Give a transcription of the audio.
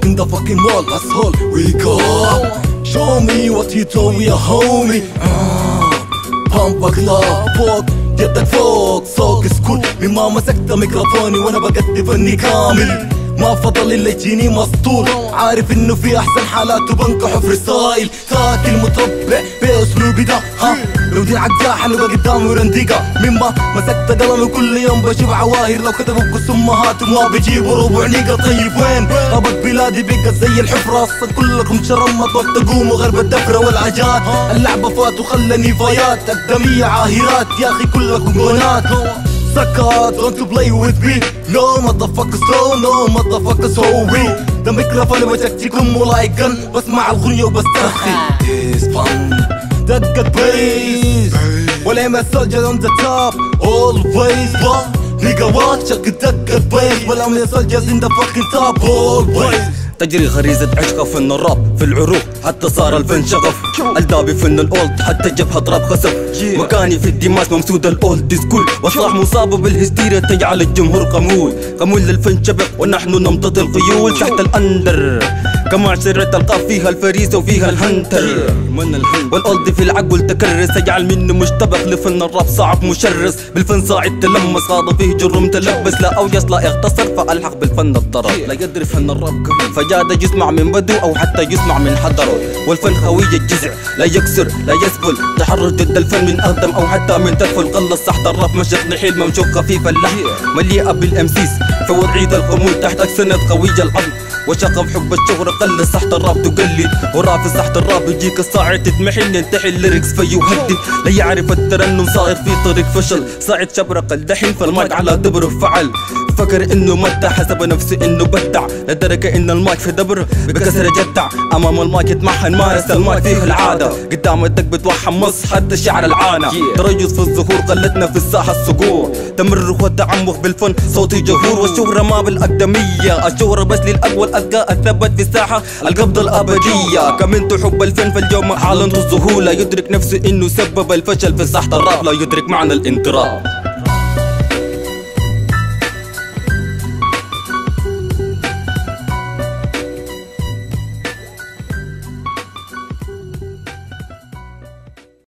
in the fucking wall. Asshole, wake up. Show me what you told me, ya homie. Pumpك love فوق يدك فوق صوت سكول من ما مسكت ميكروفوني وانا بقدم فني كامل. ما فضل الا يجيني مسطول، عارف انه في احسن حالات وبنكحه في رسايل. تاكل متربع باسلوبي ده لو دي عقاحة اللي قدامي رنديقة. مما مسكت قلمي كل يوم بشوف عواهر، لو كتبوا بقص امهاتهم ما بيجيبوا ربع نيقة. طيب وين غابت بلادي بقت زي الحفرة، اصلا كلكم شرمط وقت تقوموا غرب الدفرة والعجات. اللعبة فات وخلني فايات اقدمية عاهرات، يا اخي كلكم جونات. Sucker, don't to play with me. No motherfuckers, no motherfuckers, so we. ده ميكروفون وجهتكم ملايقن، بسمع الغنية وبسترخي. It's fun. دقت بيس ولا ما soldier on the top always. Nigga watch دقت بيس ولا ما soldiers in the fucking top always. تجري غريزة عشقه فن الراب في العروق حتى صار الفن شغف. الدابي فن الاولد حتى جبهة راب خسف. مكاني في الدماس ممسود الاولد سكول، وصلاح مصابة بالهستيريا تجعل الجمهور قمول. قمول للفن شبق ونحن نمتطي الخيول تحت الاندر. كمعشرة القاف فيها الفريسة وفيها الهنتر. والاولد في العقل تكرس يجعل منه مشتبك. لفن الراب صعب مشرس بالفن صاعد تلمس. خاض فيه جرم تلبس لا اوجس لا اختصر، فالحق بالفن الطرب. لا يدري فن الراب فجاد يسمع من بدو او حتى يسمع من حضره. والفن خوي الجزع لا يكسر لا يسفل، تحرر ضد الفن من اقدم او حتى من تدفل. قلص تحت الراب مشط نحيل ممشوق خفيف اللحم مليئة بالامسيس. فوض عيد الخمول تحتك سند قوي العظم، وشغف حب الشهرة قلص تحت الراب تقلد. ورافز تحت الراب يجيك الصاعد تتمحن ينتحي الليركس فيهدد. لا يعرف الترنم صاير في طريق فشل، صاعد شبرق الدحين فالمايك على دبره فعل. فكر انه مدع حسب نفسه انه بدع، لدرجة ان المايك في دبره بكسر جدع. امام المايك يتمحن مارس المايك فيه العادة، قدام يدك بتوحم مص حتى شعر العانة. تريث في الظهور قلتنا في الساحة الصقور، تمرق والتعمق بالفن صوتي جهور. والشهرة ما بالاقدمية، الشهرة بس للاقوى الأذكى الثبت في الساحة القبضة الابدية. كمنتو حب الفن فاليوم اعلنت الظهور. لا يدرك نفسه انه سبب الفشل في ساحة الراب، لا يدرك معنى الانطراء.